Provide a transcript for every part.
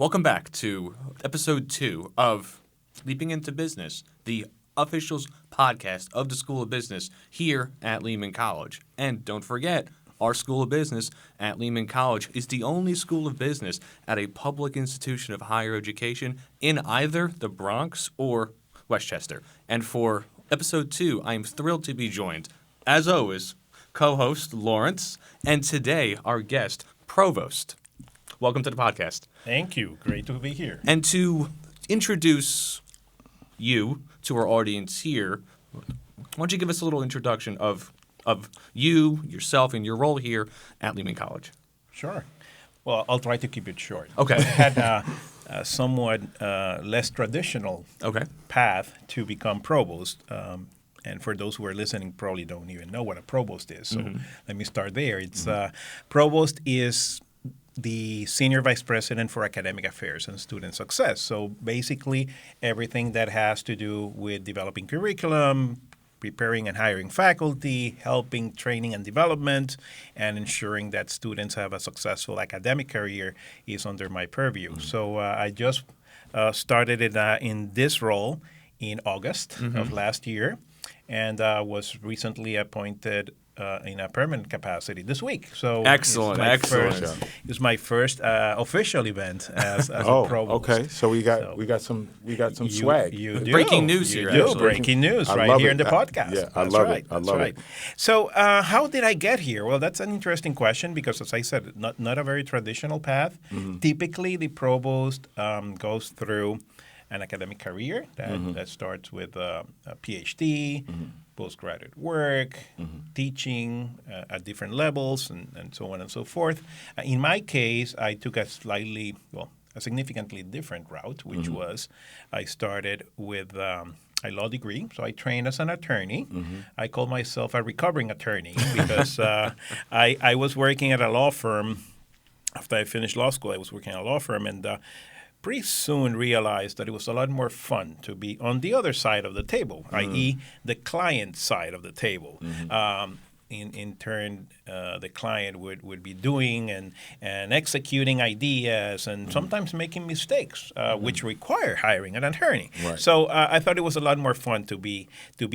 Welcome back to episode 2 of Leaping into Business, the official podcast of the School of Business here at Lehman College. And don't forget, our School of Business at Lehman College is the only school of business at a public institution of higher education in either the Bronx or Westchester. And for episode 2, I am thrilled to be joined, as always, co-host Lawrence, and today our guest, Provost. Welcome to the podcast. Thank you. Great to be here. And to introduce you to our audience here, why don't you give us a little introduction of you, yourself, and your role here at Lehman College? Sure. Well, I'll try to keep it short. Okay. I had a somewhat less traditional path to become provost. And for those who are listening, probably don't even know what a provost is. So let me start there. It's provost is the Senior Vice President for Academic Affairs and Student Success. So basically everything that has to do with developing curriculum, preparing and hiring faculty, helping training and development, and ensuring that students have a successful academic career is under my purview. So I just started in this role in August of last year, and was recently appointed in a permanent capacity this week. So excellent. It's my first official event as a provost. Okay. So we got some swag. You do. Breaking news here. Actually. Breaking news right here in the podcast. Yeah, I love it. I love it. So how did I get here? Well, that's an interesting question because, as I said, not a very traditional path. Typically, the provost goes through an academic career that starts with a PhD, postgraduate work, teaching at different levels, and so on and so forth. In my case, I took a significantly different route, which was I started with a law degree. So I trained as an attorney. I call myself a recovering attorney because I was working at a law firm. After I finished law school, I was working at a law firm, and pretty soon realized that it was a lot more fun to be on the other side of the table, i.e. the client side of the table. In turn, the client would be doing and executing ideas and sometimes making mistakes, which require hiring an attorney. Right. So I thought it was a lot more fun to be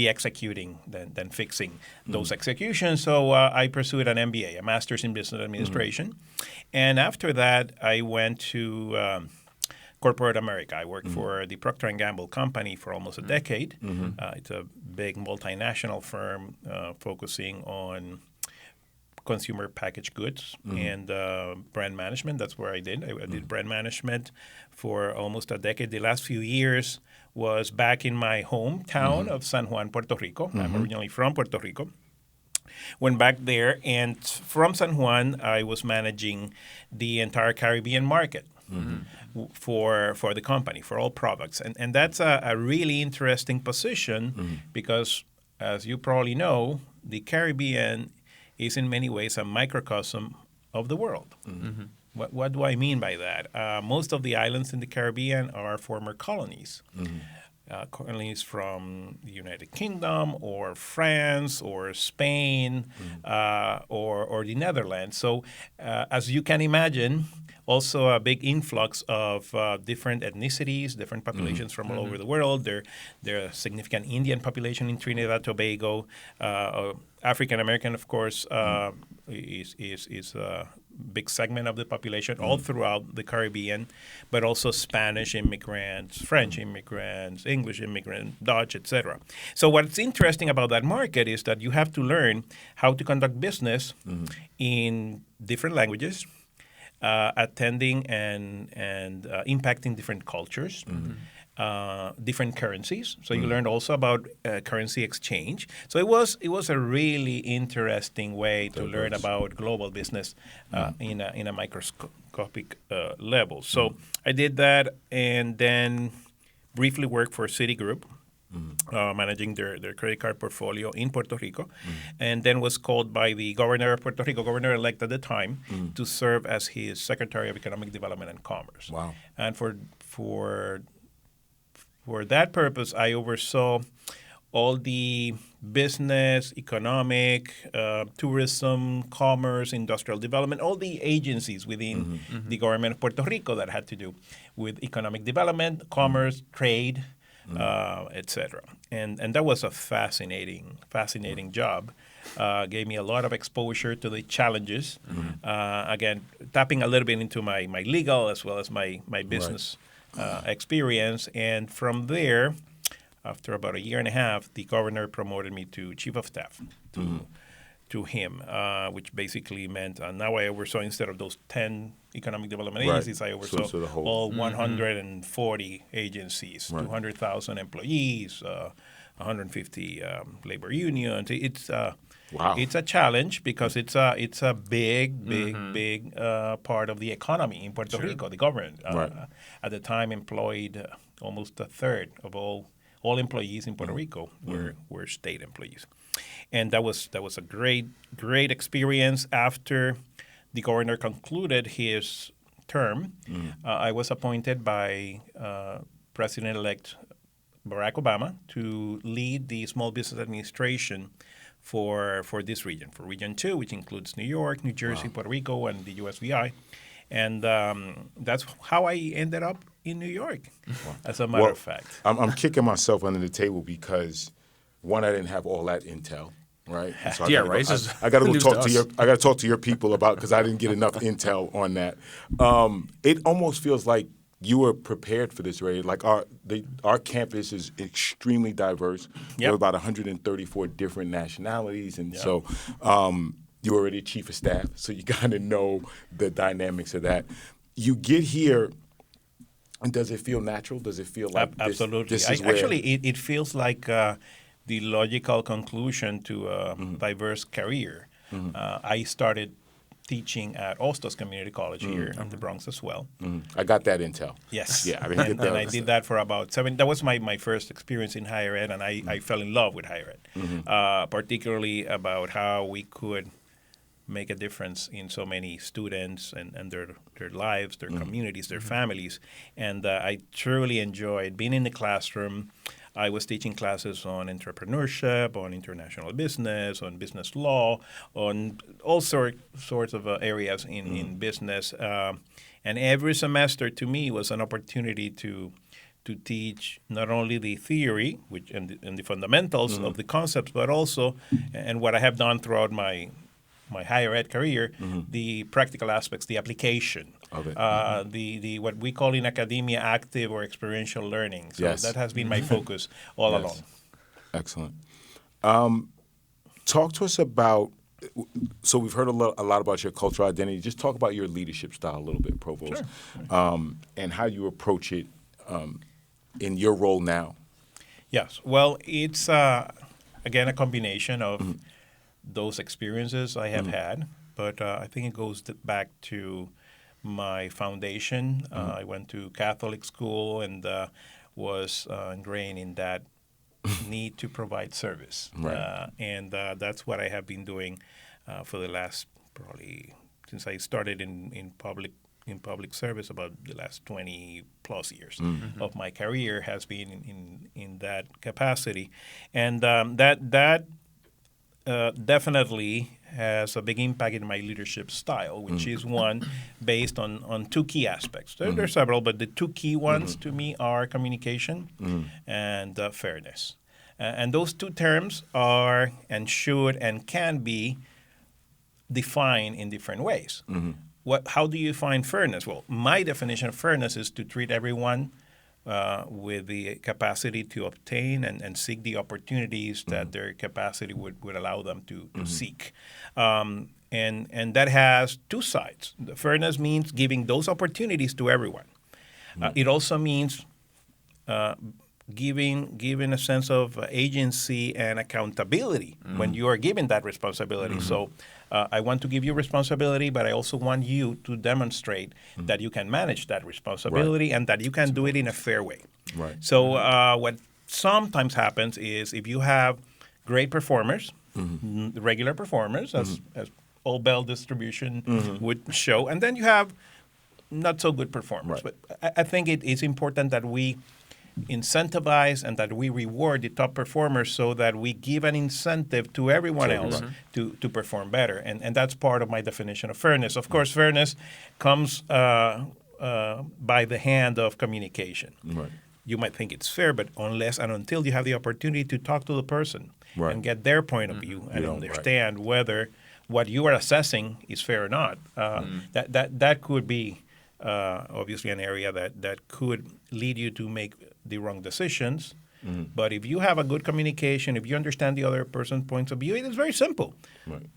executing than fixing those executions. So I pursued an MBA, a Master's in Business Administration. And after that, I went to corporate America. I worked for the Procter & Gamble company for almost a decade. It's a big multinational firm focusing on consumer packaged goods and brand management. That's where I did. I did brand management for almost a decade. The last few years was back in my hometown of San Juan, Puerto Rico. I'm originally from Puerto Rico. Went back there, and from San Juan, I was managing the entire Caribbean market. For the company, for all products. And that's a really interesting position because, as you probably know, the Caribbean is in many ways a microcosm of the world. What do I mean by that? Most of the islands in the Caribbean are former colonies. Colonies from the United Kingdom or France or Spain or the Netherlands. So as you can imagine, also a big influx of different ethnicities, different populations from all over the world. There are a significant Indian population in Trinidad and Tobago. African American, of course, is a big segment of the population all throughout the Caribbean, but also Spanish immigrants, French immigrants, English immigrants, Dutch, etc. So what's interesting about that market is that you have to learn how to conduct business in different languages, attending and impacting different cultures, different currencies. So you learned also about currency exchange. So it was a really interesting way to learn about global business in a microscopic level. So I did that, and then briefly worked for Citigroup. Managing their credit card portfolio in Puerto Rico, and then was called by the governor of Puerto Rico, governor-elect at the time, to serve as his Secretary of Economic Development and Commerce. Wow. And for that purpose, I oversaw all the business, economic, tourism, commerce, industrial development, all the agencies within the government of Puerto Rico that had to do with economic development, commerce, trade, etc. And that was a fascinating job. Gave me a lot of exposure to the challenges. Again, tapping a little bit into my legal as well as my business experience. And from there, after about a year and a half, the governor promoted me to chief of staff to him, which basically meant now I oversaw, instead of those 10 economic development agencies, I oversaw all 140 agencies, 200,000 employees, 150 labor unions. It's a challenge because it's a big part of the economy in Puerto Rico. The government at the time employed almost a third of all employees in Puerto Rico were state employees, and that was a great experience. After the governor concluded his term, I was appointed by President-elect Barack Obama to lead the Small Business Administration for this region, for Region 2, which includes New York, New Jersey, Puerto Rico, and the USVI. And that's how I ended up in New York, as a matter of fact. I'm kicking myself under the table because, one, I didn't have all that intel, right? So I got to go talk to I got to talk to your people about, because I didn't get enough intel on that. It almost feels like you were prepared for this, right? Like our campus is extremely diverse. There are about 134 different nationalities, and so you're already chief of staff, so you got to know the dynamics of that. You get here, and does it feel natural? Does it feel like absolutely? This is actually, it feels like the logical conclusion to a diverse career. I started teaching at Ostos Community College here in the Bronx as well. I got that intel. Yes. Yeah, I didn't get that. And I did that for about 7. That was my first experience in higher ed, and I fell in love with higher ed, particularly about how we could make a difference in so many students and their lives, their communities, their families. And I truly enjoyed being in the classroom. I was teaching classes on entrepreneurship, on international business, on business law, on all sorts of areas in business. And every semester, to me, was an opportunity to teach not only the theory and the fundamentals of the concepts, but also, and what I have done throughout my higher ed career, the practical aspects, the application of it, the what we call in academia active or experiential learning. So that has been my focus all along. Excellent. Talk to us about. So we've heard a lot about your cultural identity. Just talk about your leadership style a little bit, Provost, and how you approach it in your role now. Yes. Well, it's again a combination of those experiences I have had, but I think it goes back to my foundation. I went to Catholic school and was ingrained in that need to provide service. And that's what I have been doing for the last, probably since I started in public service, about the last 20 plus years of my career has been in that capacity. And that definitely has a big impact in my leadership style, which is one based on 2 key aspects. There are several, but the 2 key ones to me are communication and fairness. And those 2 terms are and should and can be defined in different ways. How do you define fairness? Well, my definition of fairness is to treat everyone with the capacity to obtain and seek the opportunities that their capacity would allow them to seek. And that has 2 sides. The fairness means giving those opportunities to everyone. It also means giving a sense of agency and accountability when you are given that responsibility. So I want to give you responsibility, but I also want you to demonstrate that you can manage that responsibility and that you can do it in a fair way. So what sometimes happens is if you have great performers, regular performers, as all Bell distribution would show, and then you have not so good performers. But I think it is important that we incentivize and that we reward the top performers so that we give an incentive to everyone else to perform better. And that's part of my definition of fairness. Of course, fairness comes by the hand of communication. Right. You might think it's fair, but unless and until you have the opportunity to talk to the person Right. and get their point of view and understand whether what you are assessing is fair or not, that could be obviously an area that could lead you to make the wrong decisions. But if you have a good communication, if you understand the other person's points of view, it is very simple. Right.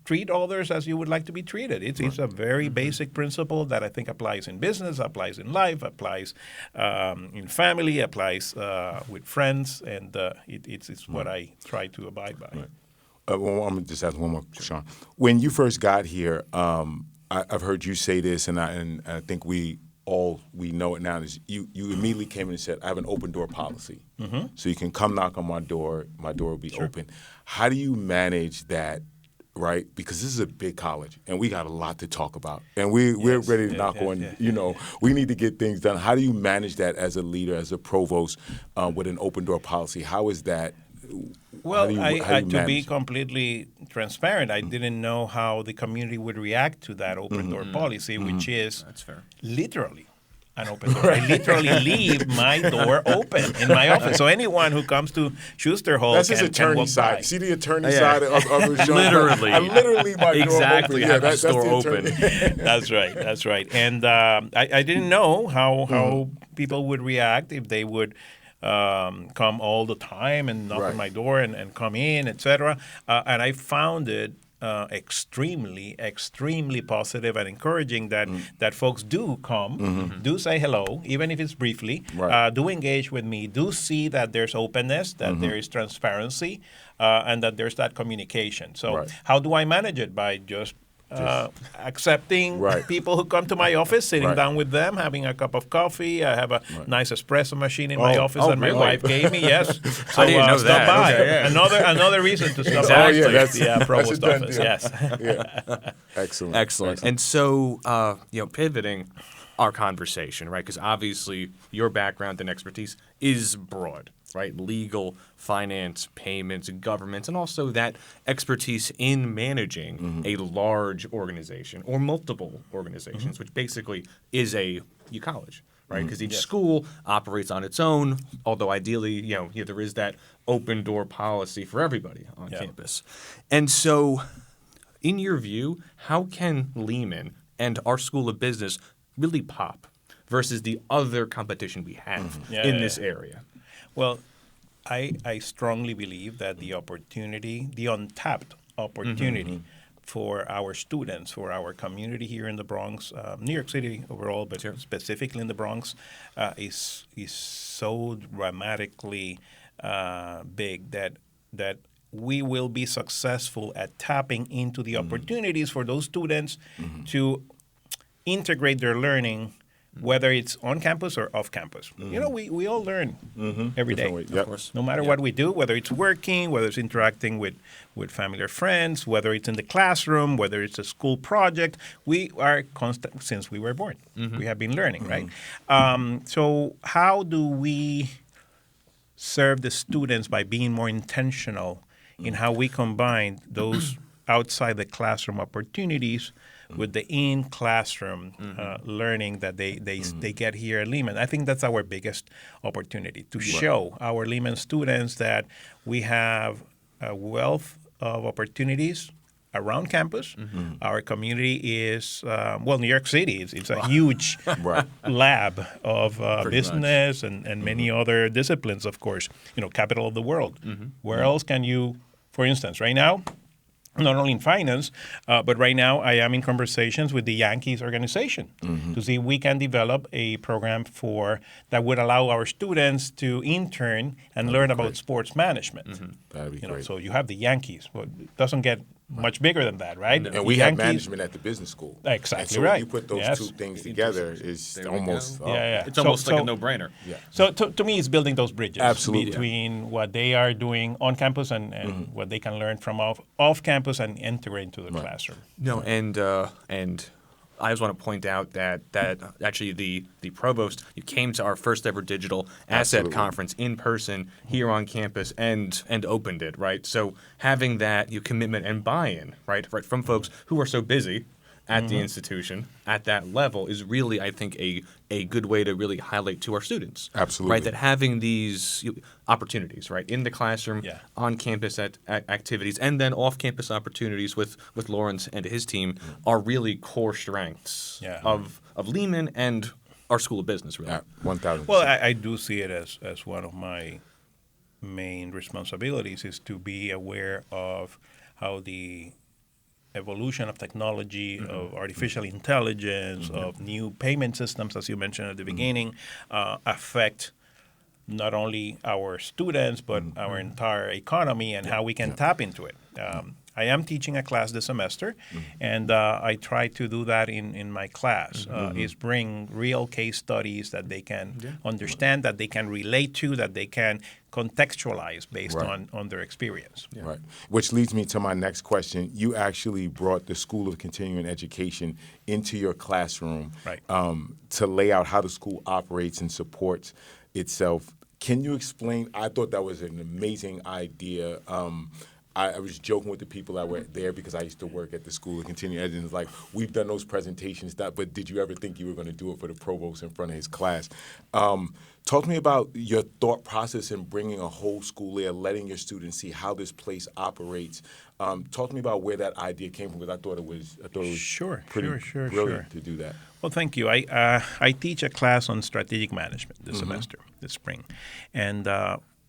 Treat others as you would like to be treated. It's a very basic principle that I think applies in business, applies in life, applies in family, applies with friends, and it's what I try to abide by. Right. Well, I'm going to just ask one more, Sean. When you first got here, I've heard you say this, and I think we know it now, is you immediately came in and said, I have an open door policy. So you can come knock on my door will be open. How do you manage that? Right, because this is a big college, and we got a lot to talk about, and we're ready to knock on. We need to get things done. How do you manage that as a leader, as a provost, with an open door policy? How is that? Well, to be completely transparent, I didn't know how the community would react to that open door policy, which is literally an open door. I literally leave my door open in my office. So anyone who comes to Schuster Hall that's can his attorney walk side. by. See the attorney side of Sean? Literally. I literally my exactly door open. have his door open. That's right. And I didn't know how people would react if they would come all the time and knock on my door and come in, etc. And I found it extremely positive and encouraging that folks do come, do say hello, even if it's briefly, do engage with me, do see that there's openness, that there is transparency, and that there's that communication. So how do I manage it? By just accepting people who come to my office, sitting down with them, having a cup of coffee. I have a nice espresso machine in my office that my wife gave me. Yes, so I didn't know stop that. by. Okay, Another reason to stop Exactly. by. That's Provost office. Yes. Excellent. And so, pivoting our conversation, right? Because obviously your background and expertise is broad. Right, legal, finance, payments, governments, and also that expertise in managing a large organization or multiple organizations, which basically is a college, right? Because each school operates on its own, although ideally, there is that open door policy for everybody on campus. And so, in your view, how can Lehman and our School of Business really pop versus the other competition we have in this area? Well, I strongly believe that the untapped opportunity for our students, for our community here in the Bronx, New York City overall, but specifically in the Bronx, is so dramatically big that we will be successful at tapping into the opportunities for those students to integrate their learning, whether it's on campus or off campus. We all learn every day. Of course. No matter what we do, whether it's working, whether it's interacting with family or friends, whether it's in the classroom, whether it's a school project, we are constant since we were born. We have been learning, right? So how do we serve the students by being more intentional in how we combine those outside the classroom opportunities with the in-classroom learning that they get here at Lehman? I think that's our biggest opportunity, to show our Lehman students that we have a wealth of opportunities around campus. Our community is, New York City, it's a huge lab of business and many other disciplines, of course, capital of the world. Where else can you, for instance, right now, not only in finance, but right now I am in conversations with the Yankees organization to see if we can develop a program that would allow our students to intern and learn about sports management. That'd be great. So you have the Yankees. Well, it doesn't get much bigger than that, right? And we have management at the business school. Exactly so right. You put those two things together, it's almost it's almost like a no-brainer. So to me, it's building those bridges between what they are doing on campus and what they can learn from off campus and integrate into the classroom. No, and I just want to point out that actually the provost, you came to our first ever digital asset conference in person here on campus and opened it, right? So having that commitment and buy-in, right, from folks who are so busy at the institution at that level is really, I think, a good way to really highlight to our students. Absolutely. Right, that having these opportunities, right, in the classroom, on campus at activities, and then off-campus opportunities with Lawrence and his team are really core strengths of Lehman and our School of Business, really. 1,000%. Well, I do see it as one of my main responsibilities is to be aware of how the evolution of technology, of artificial intelligence, of new payment systems, as you mentioned at the beginning, affect not only our students, but our entire economy and how we can tap into it. I am teaching a class this semester, and I try to do that in my class, is bring real case studies that they can understand, that they can relate to, that they can contextualize based on their experience. Right. Which leads me to my next question. You actually brought the School of Continuing Education into your classroom to lay out how the school operates and supports itself. Can you explain? I thought that was an amazing idea. I was joking with the people that were there because I used to work at the School of Continuing Education. It's like, we've done those presentations, but did you ever think you were going to do it for the provost in front of his class? Talk to me about your thought process in bringing a whole school there, letting your students see how this place operates. Talk to me about where that idea came from, because I thought it was pretty brilliant to do that. Well, thank you. I teach a class on strategic management this semester, this spring. And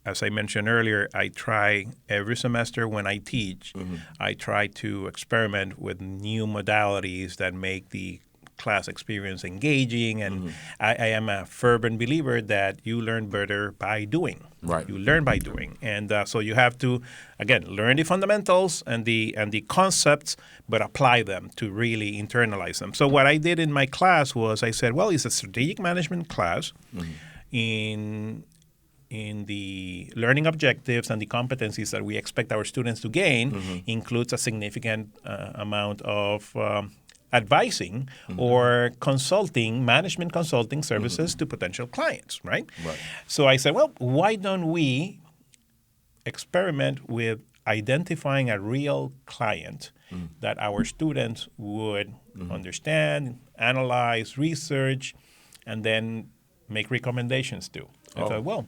as I mentioned earlier, I try every semester when I teach, I try to experiment with new modalities that make the class experience engaging. And I am a fervent believer that you learn better by doing. Right. You learn by doing. And so you have to, again, learn the fundamentals and the concepts, but apply them to really internalize them. So what I did in my class was I said, well, it's a strategic management class. In the learning objectives and the competencies that we expect our students to gain includes a significant amount of advising or consulting, management consulting services to potential clients, right? So I said, well, why don't we experiment with identifying a real client that our students would understand, analyze, research, and then make recommendations to. I thought, well,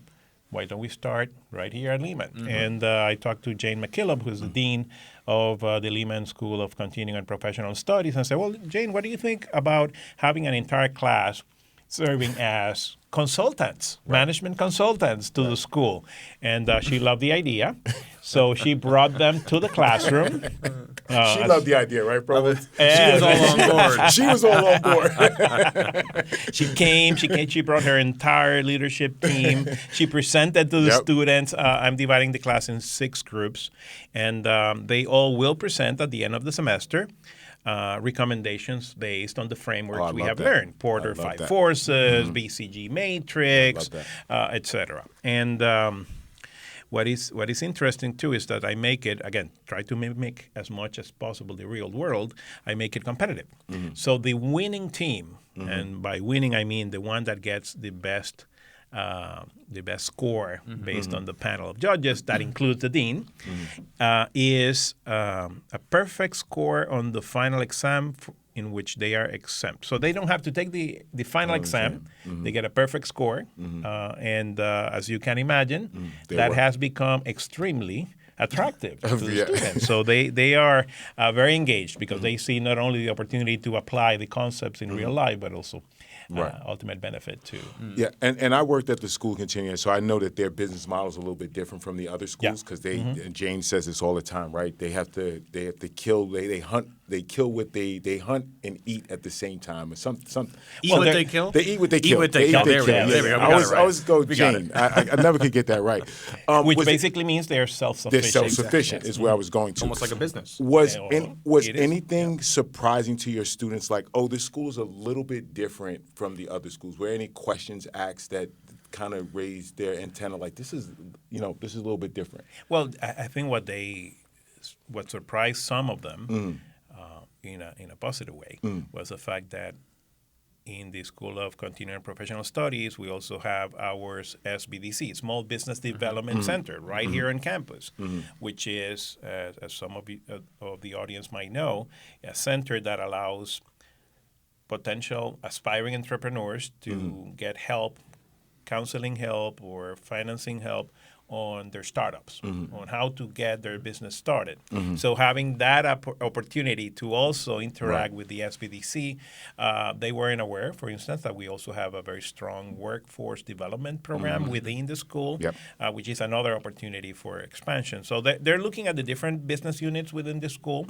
why don't we start right here at Lehman? And I talked to Jane McKillop, who's the dean of the Lehman School of Continuing and Professional Studies, and said, well, Jane, what do you think about having an entire class serving as consultants, management consultants to the school? And she loved the idea. So she brought them to the classroom. She loved the idea, right, bro? She was all on board. She was all on board. She came, she brought her entire leadership team. She presented to the students. I'm dividing the class in 6 groups, and they all will present at the end of the semester recommendations based on the frameworks we have learned. Porter 5 Forces, BCG Matrix, etc. And what is interesting too is that I make it, again, try to mimic as much as possible the real world. I make it competitive. So the winning team, and by winning I mean the one that gets the best score based on the panel of judges, that includes the dean, is a perfect score on the final exam in which they are exempt. So they don't have to take the final exam. They get a perfect score. And as you can imagine, that has become extremely attractive to the students. So they are very engaged because they see not only the opportunity to apply the concepts in real life, but also ultimate benefit too. Yeah, and I worked at the School Continuing, so I know that their business model is a little bit different from the other schools because they and James says this all the time, right? They have to kill, they hunt, they kill what they hunt and eat at the same time, or some. Eat what they kill. They eat what they kill. Eat what they kill. There we go. I always go Jane. I never could get that right. Which basically means they're self-sufficient. They're self-sufficient is where I was going to. Almost like a business. Was anything surprising to your students, like, oh, this school is a little bit different from the other schools? Were any questions asked that kind of raised their antenna, like, this is a little bit different? Well, I think what surprised some of them in a positive way was the fact that in the School of Continuing Professional Studies, we also have our SBDC, Small Business Development Center, right here on campus, which is, as some of the audience might know, a center that allows potential aspiring entrepreneurs to get help, counseling help, or financing help on their startups, on how to get their business started. So having that opportunity to also interact with the SBDC, they weren't aware, for instance, that we also have a very strong workforce development program within the school, which is another opportunity for expansion. So they're looking at the different business units within the school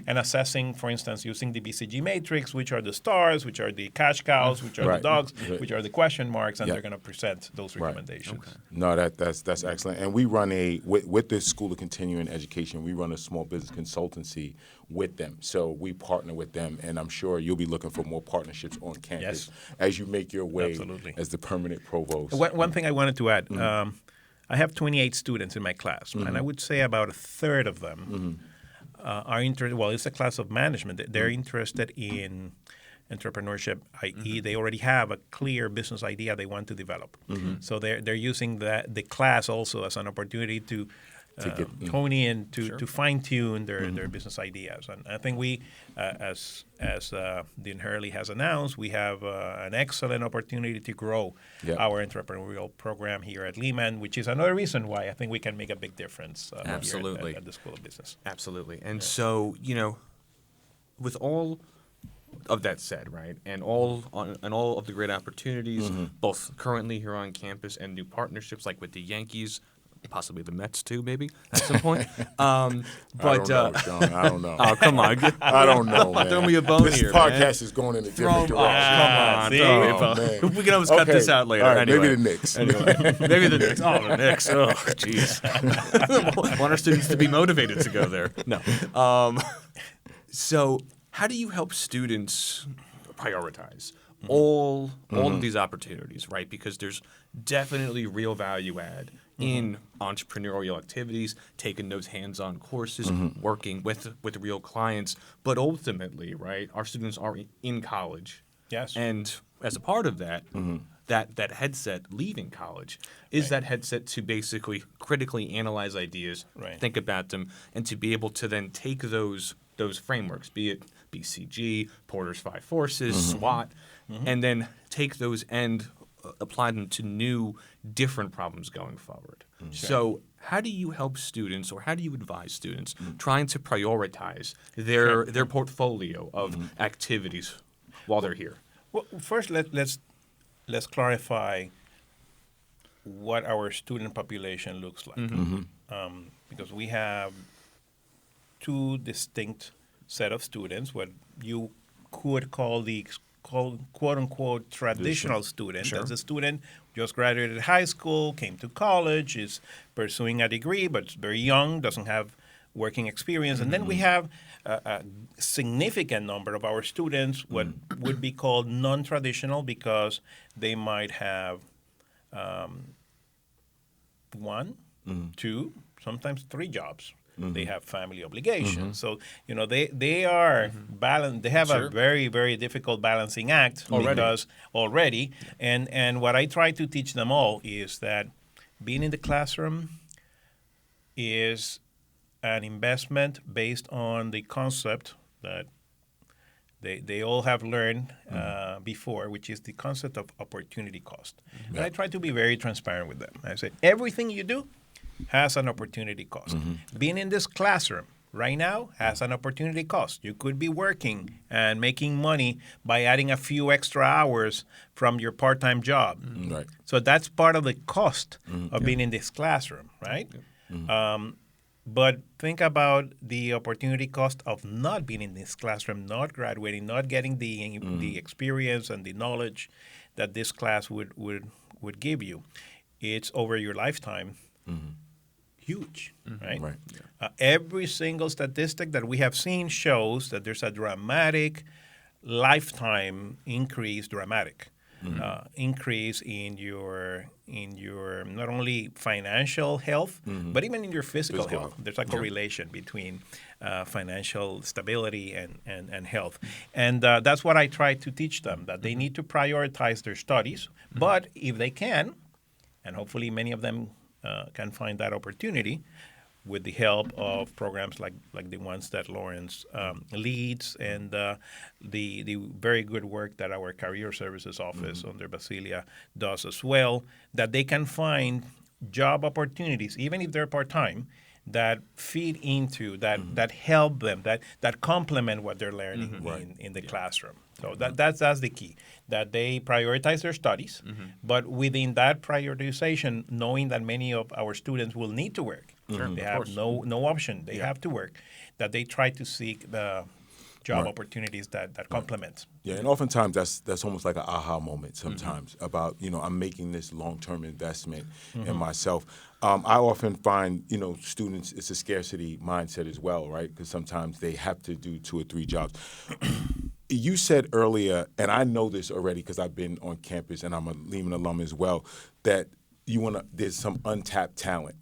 and assessing, for instance, using the BCG matrix, which are the stars, which are the cash cows, which are the dogs, which are the question marks, and they're going to present those recommendations. Okay. No, that's excellent. And we run with the School of Continuing Education, we run a small business consultancy with them. So we partner with them, and I'm sure you'll be looking for more partnerships on campus as you make your way as the permanent provost. One thing I wanted to add, I have 28 students in my class, and I would say about a third of them are interested. Well, it's a class of management. They're interested in entrepreneurship, i.e., they already have a clear business idea they want to develop. So they're using the class also as an opportunity to hone in, to fine-tune their business ideas. And I think we, as Dean Hurley has announced, we have an excellent opportunity to grow our entrepreneurial program here at Lehman, which is another reason why I think we can make a big difference here at the School of Business. Absolutely. And so, with all of that said, right, and all of the great opportunities, both currently here on campus and new partnerships like with the Yankees, possibly the Mets too, maybe at some point. But I don't know. Oh, come on! I don't know, man. Throw me a bone this here. This podcast man. is going in a different direction. Come on, man. We can always cut this out later. All right, anyway. maybe the Knicks. Maybe the Knicks. Oh, the Knicks. Oh, jeez. Want our students to be motivated to go there. No. So, how do you help students prioritize all of these opportunities, right? Because there's definitely real value add in entrepreneurial activities, taking those hands-on courses, working with real clients. But ultimately, right, our students are in college. Yes. And as a part of that, that headset leaving college is that headset to basically critically analyze ideas, think about them, and to be able to then take those frameworks, be it BCG, Porter's 5 Forces, SWOT, and then take those and apply them to new, different problems going forward. So how do you help students, or how do you advise students trying to prioritize their portfolio of activities while they're here? Well, first, let's clarify what our student population looks like, because we have two distinct set of students, what you could call the quote-unquote traditional student. That's a student who just graduated high school, came to college, is pursuing a degree, but is very young, doesn't have working experience. And then we have a significant number of our students, what would be called non-traditional, because they might have one, two, sometimes 3 jobs. They have family obligations. So, they are balanced. They have a very, very difficult balancing act already. And what I try to teach them all is that being in the classroom is an investment based on the concept that they all have learned before, which is the concept of opportunity cost. And I try to be very transparent with them. I say, everything you do has an opportunity cost. Being in this classroom right now has an opportunity cost. You could be working and making money by adding a few extra hours from your part-time job. Right. So that's part of the cost of being in this classroom, right? But think about the opportunity cost of not being in this classroom, not graduating, not getting the experience and the knowledge that this class would give you. It's over your lifetime. Huge, right? Every single statistic that we have seen shows that there's a dramatic lifetime increase, increase in your not only financial health, but even in your physical health. There's a correlation between financial stability and health. And that's what I try to teach them, that they need to prioritize their studies. But if they can, and hopefully many of them can find that opportunity, with the help of programs like the ones that Lawrence leads, and the very good work that our Career Services Office under Basilia does as well, that they can find job opportunities, even if they're part-time, that feed into, that help them, that complement what they're learning in the classroom. So that's the key, that they prioritize their studies, but within that prioritization, knowing that many of our students will need to work. They have no option. They have to work, that they try to seek the job opportunities that complement. Yeah, and oftentimes that's almost like an aha moment sometimes about, I'm making this long-term investment in myself. I often find, students, it's a scarcity mindset as well, right? Because sometimes they have to do 2 or 3 jobs. You said earlier, and I know this already because I've been on campus and I'm a Lehman alum as well, that there's some untapped talent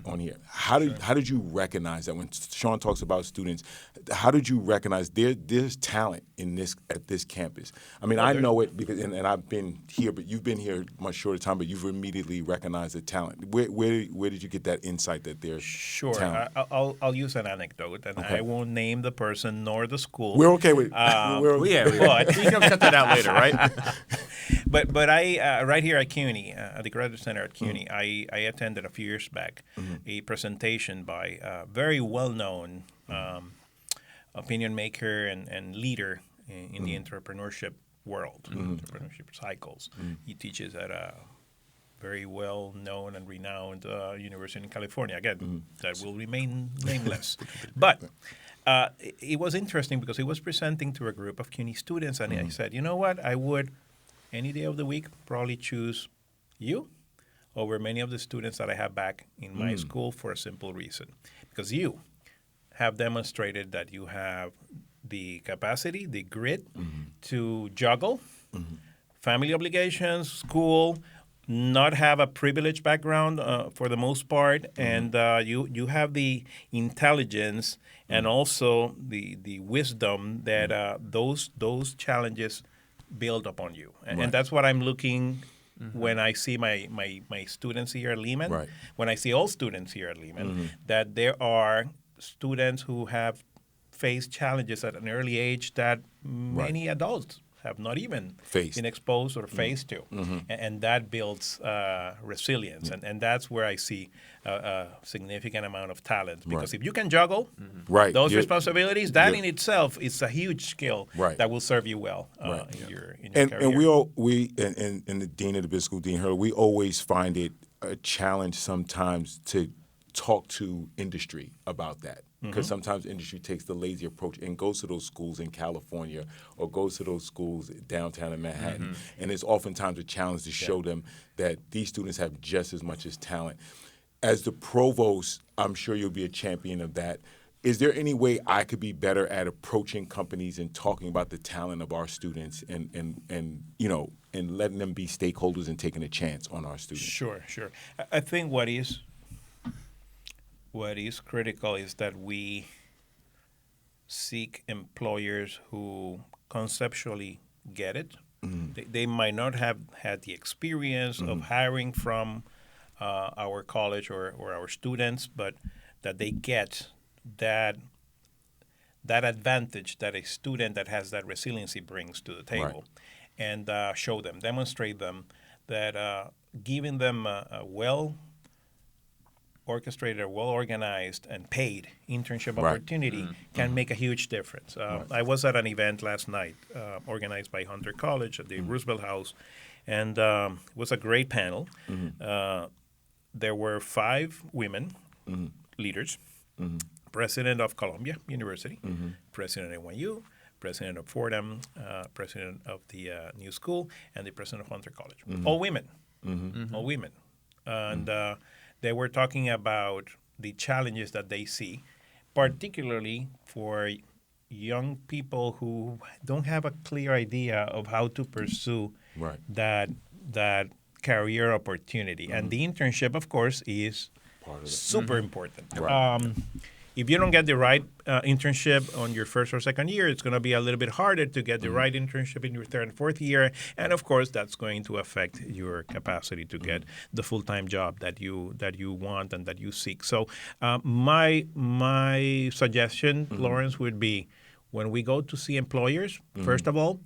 on here. How did you recognize that when Sean talks about students? How did you recognize there's talent at this campus? I mean, I know it because and I've been here, but you've been here much shorter time. But you've immediately recognized the talent. Where did you get that insight that there's talent? I'll use an anecdote, and I won't name the person nor the school. We're okay with. But we can cut that out later, right? But I right here at CUNY, at the Graduate Center at CUNY, I attended a few years back a presentation by a very well-known opinion maker and leader in the entrepreneurship world, entrepreneurship cycles. He teaches at a very well-known and renowned university in California. Again, that will remain nameless. But it was interesting because he was presenting to a group of CUNY students, and I said, you know what, I would, any day of the week, probably choose you over many of the students that I have back in my school for a simple reason. Because you have demonstrated that you have the capacity, the grit to juggle family obligations, school, not have a privileged background for the most part, and you have the intelligence and also the wisdom that those challenges build upon you. And that's what I'm looking when I see my students here at Lehman, when I see all students here at Lehman, that there are students who have faced challenges at an early age that many adults have not even been exposed or faced to. And that builds resilience. And that's where I see a significant amount of talent. Because if you can juggle those responsibilities, that in itself is a huge skill that will serve you well in your career. And the Dean of the Business School, Dean Hurley, we always find it a challenge sometimes to talk to industry about that. Because sometimes industry takes the lazy approach and goes to those schools in California or goes to those schools downtown in Manhattan. And it's oftentimes a challenge to show them that these students have just as much as talent. As the provost, I'm sure you'll be a champion of that. Is there any way I could be better at approaching companies and talking about the talent of our students and letting them be stakeholders and taking a chance on our students? Sure. I think what is critical is that we seek employers who conceptually get it. They might not have had the experience of hiring from our college or our students, but that they get that advantage that a student that has that resiliency brings to the table, and demonstrate them that giving them a orchestrated, well-organized, and paid internship opportunity can make a huge difference. I was at an event last night organized by Hunter College at the Roosevelt House, and it was a great panel. There were 5 women leaders, president of Columbia University, president of NYU, president of Fordham, president of the New School, and the president of Hunter College. All women. All women. And they were talking about the challenges that they see, particularly for young people who don't have a clear idea of how to pursue that career opportunity. And the internship, of course, is super important. Right. If you don't get the right internship on your first or second year, it's going to be a little bit harder to get the right internship in your third and fourth year. And of course, that's going to affect your capacity to get the full-time job that you want and that you seek. So my suggestion, Lawrence, would be when we go to see employers, first of all,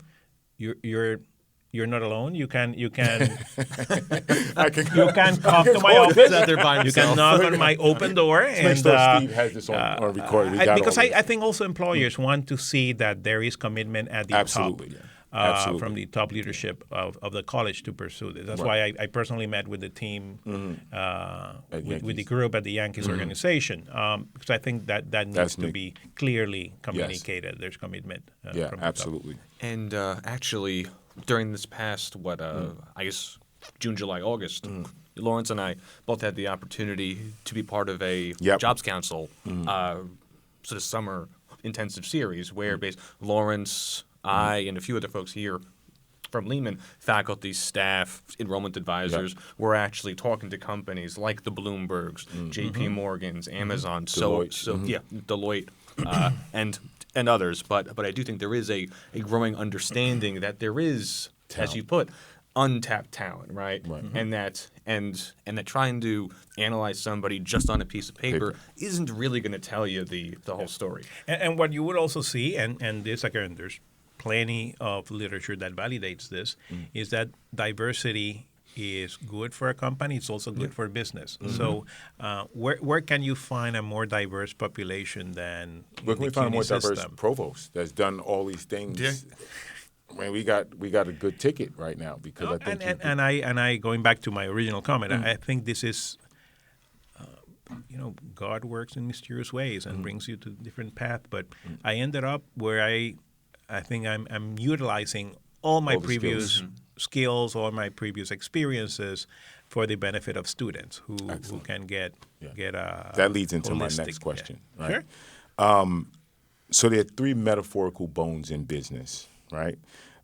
you're not alone. You can come to my office. You can knock on my open door. Make sure Steve has this on recording. Because I think also employers want to see that there is commitment at the top. Absolutely. From the top leadership of the college to pursue this. That's why I personally met with the team, with the group at the Yankees organization, because I think that needs to be clearly communicated. There's commitment from the absolutely. top. And actually, during this past, I guess June, July, August, Lawrence and I both had the opportunity to be part of a Jobs Council sort of summer intensive series where Lawrence, I, and a few other folks here from Lehman, faculty, staff, enrollment advisors, were actually talking to companies like the Bloombergs, J.P. Morgans, Amazon, Deloitte, and others. But I do think there is a growing understanding that there is, as you put, untapped talent, right? And that trying to analyze somebody just on a piece of paper isn't really going to tell you the whole story. And what you would also see, and this again, there's plenty of literature that validates this, is that diversity is good for a company. It's also good for business. So where can you find a more diverse population than where can we find a more system? diverse provost that's done all these things? Yeah. I mean, we got a good ticket right now because I think I going back to my original comment, I think this is God works in mysterious ways and brings you to a different path. But I ended up where I think I'm utilizing all my previous skills, all my previous experiences for the benefit of students who can get a that leads into my next question. Right? Sure. So there are three metaphorical bones in business, right?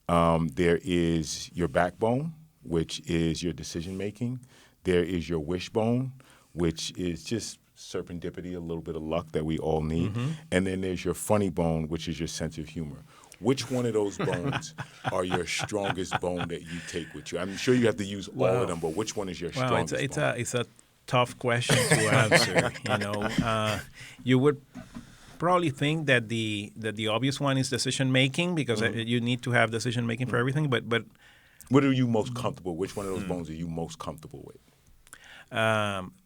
There is your backbone, which is your decision making. There is your wishbone, which is just serendipity, a little bit of luck that we all need. And then there's your funny bone, which is your sense of humor. Which one of those bones are your strongest bone that you take with you? I'm sure you have to use all of them, but which one is your strongest bone? It's a tough question to answer. You would probably think that the obvious one is decision making because you need to have decision making for everything. But what are you most comfortable? Which one of those bones are you most comfortable with?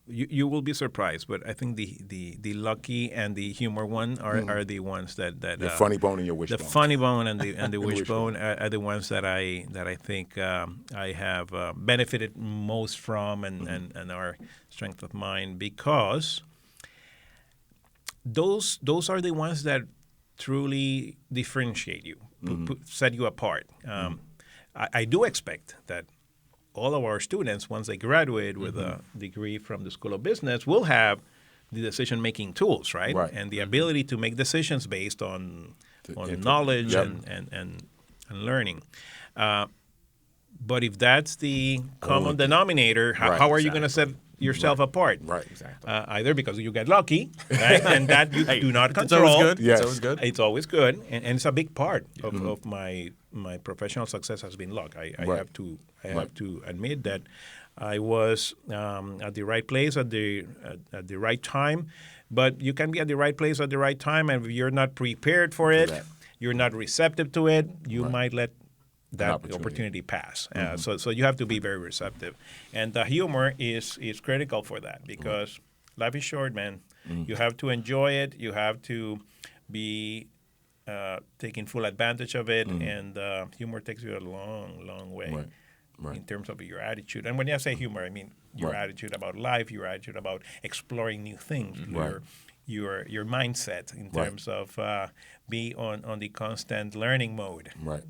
You will be surprised, but I think the lucky and the humor one are the ones that your funny bone and your wishbone. The funny bone and the wishbone are the ones that I think I have benefited most from and are strength of mind because those are the ones that truly differentiate you, set you apart. I do expect that all of our students, once they graduate with a degree from the School of Business, will have the decision-making tools, right? And the ability to make decisions based on knowledge and learning. But if that's the common denominator, how are you going to set yourself apart? Right, exactly. Either because you get lucky, right? And that you do not control. It's always good. Yes. It's always good. It's always good, and it's a big part of my professional success has been luck. I have to admit that I was at the right place at the right time. But you can be at the right place at the right time, and if you're not prepared for it, you're not receptive to it, you might let that opportunity pass. So you have to be very receptive. And the humor is critical for that because life is short, man. You have to enjoy it. You have to be taking full advantage of it. And humor takes you a long, long way in terms of your attitude. And when I say humor, I mean your attitude about life, your attitude about exploring new things, your mindset in terms of be on the constant learning mode. Right.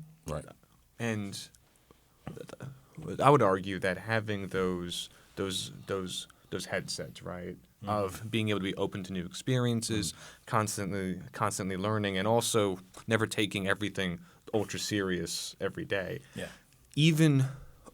And I would argue that having those headsets, right, of being able to be open to new experiences, constantly learning, and also never taking everything ultra serious every day. even,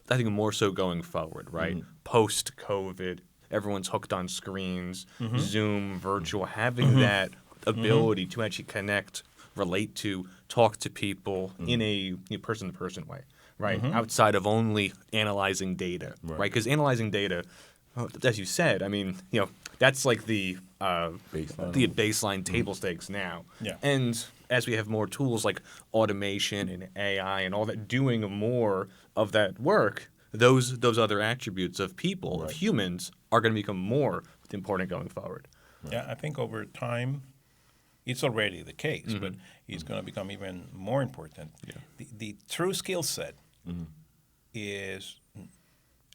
I think more so going forward, right? Post-COVID, everyone's hooked on screens, Zoom, virtual, having that ability to actually connect, relate to, talk to people in a person-to-person way, right? Outside of only analyzing data, right? Because analyzing data, as you said, I mean, that's like the baseline table stakes now. Yeah. And as we have more tools like automation and AI and all that doing more of that work, those other attributes of people, of humans, are going to become more important going forward. Yeah, I think over time, it's already the case, but it's going to become even more important. Yeah. The true skill set is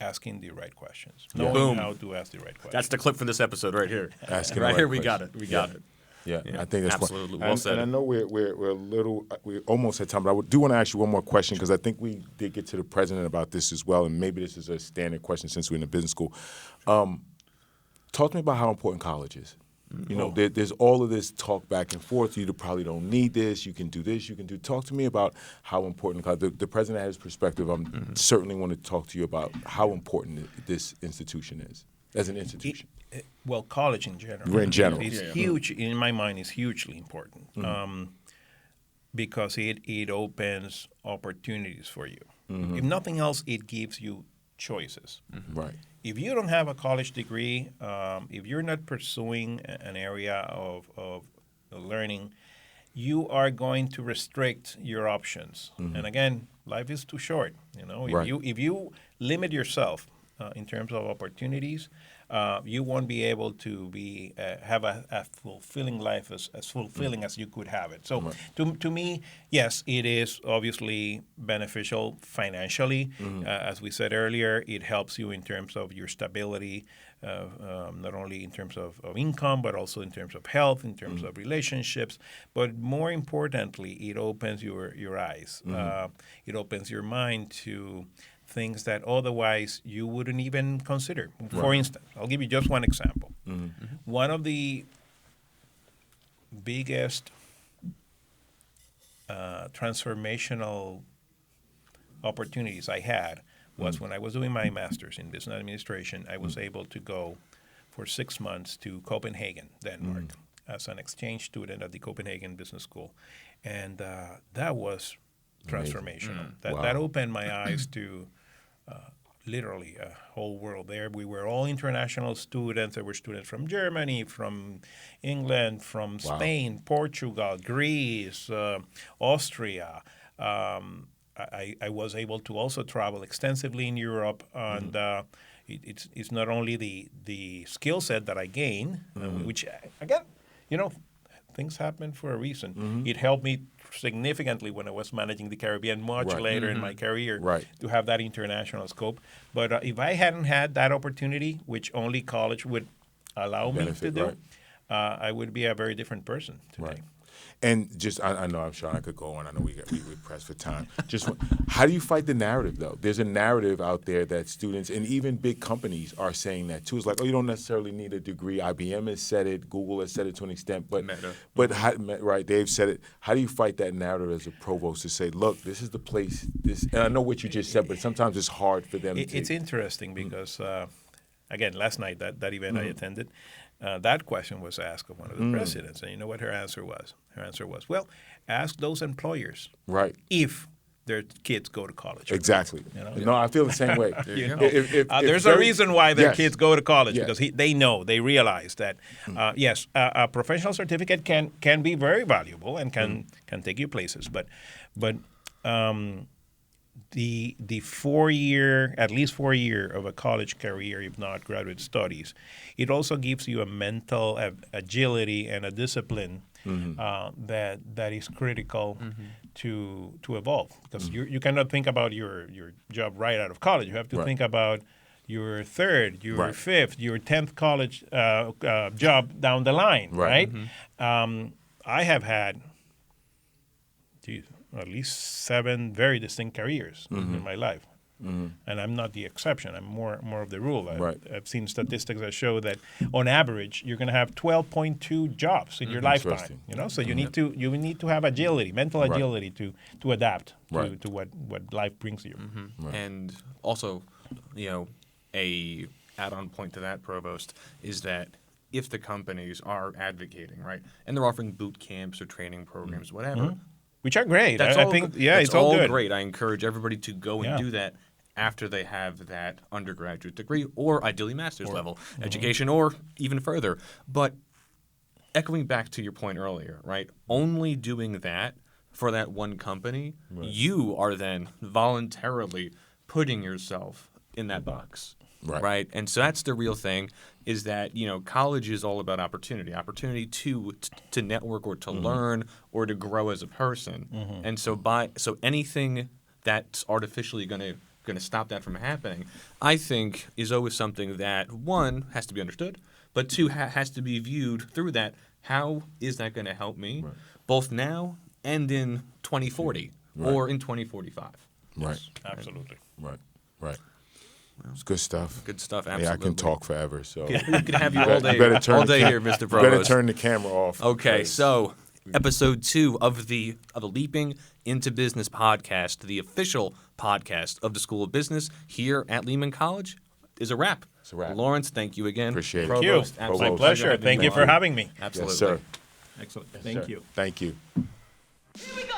asking the right questions, knowing how to ask the right questions. That's the clip from this episode right here. Asking right the here, right we got questions. it. We got it. Yeah, I think that's absolutely well well said. And I know we're almost at time, but I do want to ask you one more question because I think we did get to the president about this as well, and maybe this is a standard question since we're in a business school. Talk to me about how important college is. There's all of this talk back and forth. You probably don't need this. You can do this. You can do. Talk to me about how important college. The president had his perspective. I'm certainly want to talk to you about how important this institution is as an institution. Well, college in general. In general. It's huge, in my mind, is hugely important because it opens opportunities for you. If nothing else, it gives you choices. Right. If you don't have a college degree, if you're not pursuing an area of learning, you are going to restrict your options. And again, life is too short. If you limit yourself in terms of opportunities, you won't be able to have a fulfilling life as fulfilling as you could have it. So to me, yes, it is obviously beneficial financially. As we said earlier, it helps you in terms of your stability, not only in terms of income, but also in terms of health, in terms of relationships. But more importantly, it opens your eyes. It opens your mind to things that otherwise you wouldn't even consider. For instance, I'll give you just one example. One of the biggest transformational opportunities I had was when I was doing my master's in business administration. I was able to go for 6 months to Copenhagen, Denmark, as an exchange student at the Copenhagen Business School. And that was transformational. That opened my eyes to literally a whole world there. We were all international students. There were students from Germany, from England, from Spain, Portugal, Greece, Austria. I was able to also travel extensively in Europe, and it's not only the skill set that I gained, which, again, things happen for a reason. It helped me significantly when I was managing the Caribbean much later in my career to have that international scope. But if I hadn't had that opportunity, which only college would allow me to do, I would be a very different person today. Right. And just, I know, I'm sure I could go on. I know we're pressed for time. Just, how do you fight the narrative, though? There's a narrative out there that students and even big companies are saying that, too. It's like, you don't necessarily need a degree. IBM has said it. Google has said it to an extent. But they've said it. How do you fight that narrative as a provost to say, look, this is the place. And I know what you just said, but sometimes it's hard for them to. It's interesting because, again, last night, that event I attended, that question was asked of one of the presidents, and you know what her answer was? Her answer was, well, ask those employers if their kids go to college. Exactly. No, I feel the same way. There's a reason why their kids go to college, because they realize that, yes, a professional certificate can be very valuable and can take you places, but the at least 4 year of a college career, if not graduate studies, it also gives you a mental agility and a discipline that is critical to evolve. Because you cannot think about your job right out of college. You have to think about your third, your fifth, your 10th college job down the line, right? I have had at least 7 very distinct careers in my life. And I'm not the exception. I'm more of the rule. Right. I've seen statistics that show that on average you're going to have 12.2 jobs in your lifetime. Interesting. You know, so you need to have agility, mental Right. agility to adapt Right. to what life brings you. Right. And also, a add-on point to that, Provost, is that if the companies are advocating, right, and they're offering boot camps or training programs, whatever, Which are great. that's I all, think, that's it's all good. great. I encourage everybody to go and do that after they have that undergraduate degree or ideally master's level education or even further. But echoing back to your point earlier, right, only doing that for that one company, you are then voluntarily putting yourself in that box. Right. And so that's the real thing is that, college is all about opportunity to network or to learn or to grow as a person. And so anything that's artificially going to stop that from happening, I think is always something that, one, has to be understood, but two, has to be viewed through that. How is that going to help me both now and in 2040 or in 2045? Right. Yes, absolutely. Right. It's good stuff. Good stuff, absolutely. Yeah, I can talk forever. So We could have you all day, better turn all the day here, Mr. You Provost. better turn the camera off. Okay, because- so episode 2 of the Leaping into Business podcast, the official podcast of the School of Business here at Lehman College, is a wrap. It's a wrap. Lawrence, thank you again. Appreciate it. Thank you. Provost, My absolute pleasure. having Thank you for having me. Absolutely. Yes, sir. Excellent. Yes, Thank sir. you. Thank you. Here we go.